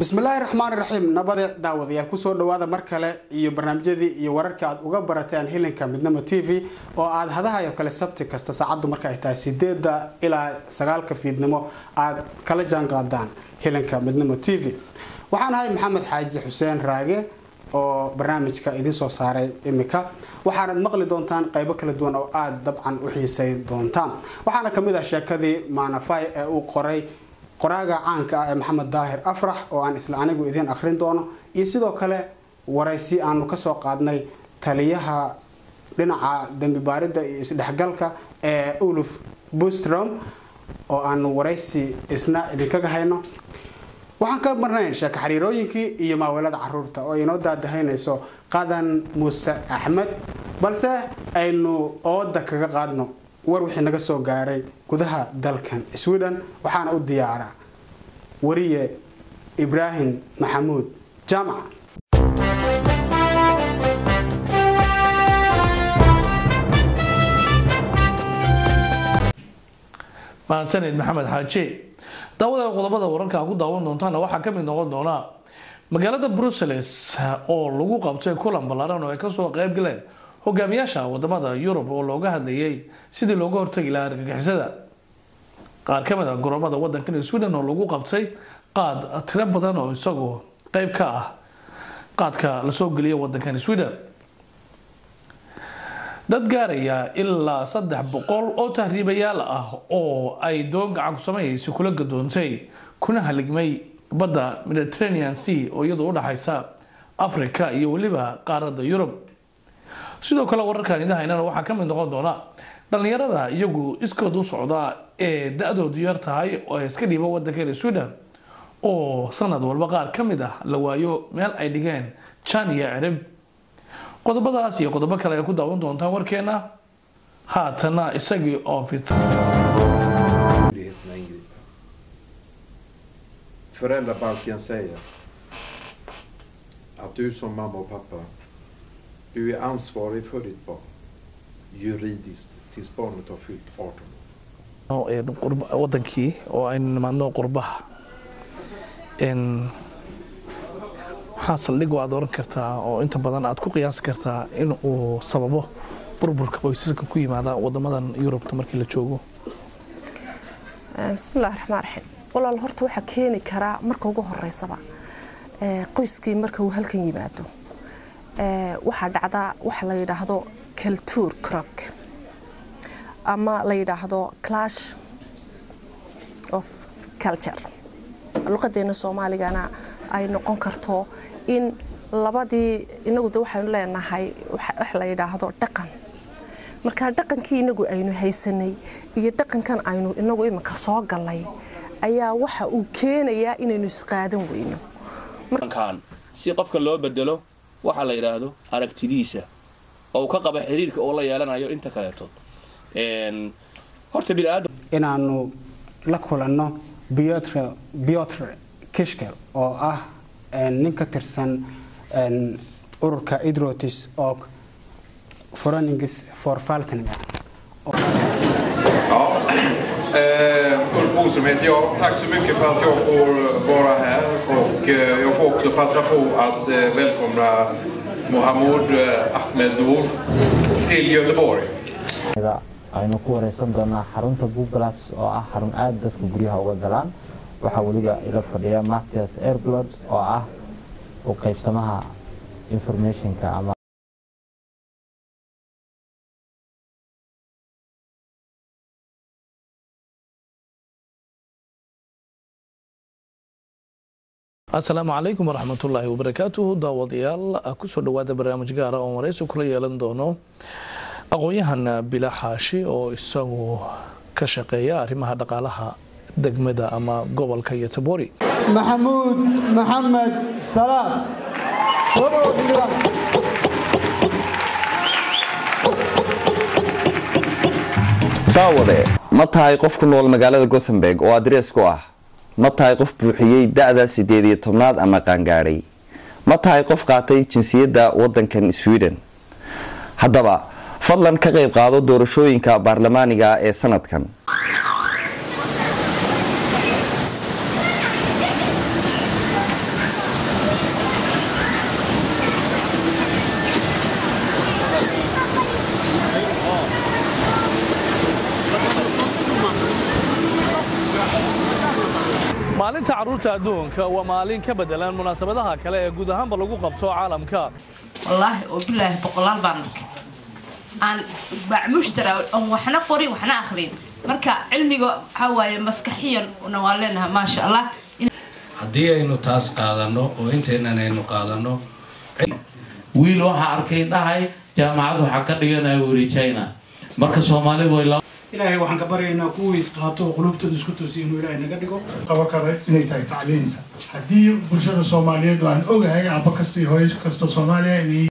bismillaahi raxmaani raxiim nabada daawadayaal ku soo dhawaada mar kale iyo barnaamijyadii iyo wararka aad uga barateen hilinka midnimo TV oo aad hadahayo kale sabti kasta saacadu marka ay tahay 8 ilaa 9 fiidnimo aad kala jaan qaadaan hilinka midnimo TV waxaan ahay maxamed xaaji xuseen raage oo barnaamijka idin soo saaray imika waxaad maqli doontaan qaybo kala duwan oo aad dabcan u xiiseyn doontaan waxaana kamid ah sheekadii maanafay ee uu qoray qoraaga caanka ah ee maxamed daahir afrax oo aan isla anigu idin akhrin doono iyo sidoo kale waraysi aanu ka soo qaadnay taliyaha dhinaca dambi baarida iyo isdhexgalka ee Ulf Bostrom oo aan waraysi isna idinkaga hayno waxaan ka marnay sheeko xiriirooyinkii iyo maawalada caruurta oo inoo daadahaynayso qadan Muuse Axmed balse aynu ooda kaga qaadno war wixii naga soo gaaray gudaha dalkan Sweden waxaana u diyaaraa wariye Ibrahim Maxamuud Jaamac mahadsanid maxamed xaaji daawada qodobada wararka ku daawan doontaan waxa ka mid noqon doona magaalada Brussels oo lagu qabtay kulan ballaaran oo ay ka soo qayb galeen hogaamiyaasha wadamada Yurub oo looga hadlayay sidii looga hortagi lahaa argagixisada qaar ka mid ah garoomada wadankan Sweden oo lagu qabtay qaad tiro badan oo isagoo qayb ka ah qaadka la soo geliyay wadankan Sweden dad gaaraya ilaa 300 oo tahriibayaal ah oo ay doon gacan ku sameeyay kula gadoontay kuna haligmay badda Mediterranean Sea oo iyadoo u dhaxaysa Afrika iyo waliba qaaradda Yurub sidoo kale wararkan idahaynana waxa ka mid noqon doona dhalinyarada iyagu iskood u socda ee da'doodu yar tahay oo iska dhiiba wadanka Sweden oo sanad walba qaar ka mid ah la waayo meel ay dhigeen Chan iyo Cirib qodobadaas iyo qodobo kale ay ku daawan doontaan warkeena haatana isagii oo Föräldrabalken säger att du som mamma och pappa du är ansvarig för ditt barn juridiskt tills barnet har fyllt 18 år. wadankii oo ay nimaadno qurbaha waxaa saldhig aad oran kartaa oo inta badan aad ku qiyaasi kartaa in uu sababo burburka qoysaska ku yimaada wadamadan Yurubta markii la joogo bismillaahir rahmaanir rahiim walaal horta waxa keeni kara marka ugu horeysaba qoyskii marka uu halkan yimaado waxa dhacda waxa la yiraahdo culture crack ama la yiraahdo clash of culture luqadeena Soomaaligana ay noqon karto in labadii inagu waxaan leenahay wax la yiraahdo dhaqan marka dhaqankii inagu aynu haysanay iyo dhaqankan aynu inagu imika soo galay ayaa waxa uu keenayaa inaynu isqaadan weyno markaan si qofka loo bedelo waxa la yiraahdo aragtidiisa oo ka qaba xiriirka oo la yeelanayo inta kale to horta bini'aadam inaanu la kulanno Piotr Kishkel oo ah nin ka tirsan ururka Idrotis och Förenings för Falkenberg. Ja, Ulf Bostrom heter jag. Tack så mycket för att jag får vara här och jag får också passa på att välkomna Mohammed Ahmed Nour till Göteborg. aynu ku wareysan doonaa xarunta Google oo ah xarun aad dadka guryaha uga galaan waxa waliba ila fadhiya Matthias Erblad oo ah oo qaybsamaha informationka ama Assalaamu calaykum waraxmatullaahi wabarakaatuhu daawadayaal ku soo dhawaada barnaamij gaar ah oo wareysi kula yeelan doono aqoonyahan Bilaa Xaashi oo isagu ka shaqeeya arrimaha dhaqaalaha degmada ama gobolka Göteborg Maxamuud Maxamed Salaam daawade ma tahay qof ku nool magaalada Gothenburg oo adrees ku ah ma tahay qof buuxiyay da'da 18aad ama qaangaaray ma tahay qof qaatay jinsiyadda wadankan Sweden haddaba fadlan ka qayb qaado doorashooyinka baarlamaaniga ee sanadkan maalinta carruurta adduunka waa maalin ka bedelan munaasabadaha kale ee guud ahaanba lagu qabto caalamka wallaahi oo bilaahi boqolaal baan aan bacmushtara oo waxna qori waxna akhrin marka cilmiga waxa waaye maskaxiyan waa leenahay ma sha Allah haddii aynu taas qaadano oo inteenan aynu qaadano wiil waxa arkay dhahay jaamacadu waxa ka dhiganaya wari China marka Soomaalidu way ilaahay waxaan ka baryaynaa kuwiis qaato qulubtooda isku toosiyo inuu ilaahay naga dhigo qaba kale inay tahay tacliinta haddii bulshada Soomaaliyeed aan ogahay aba kasta iyo hooyo kasta Soomaaliya inay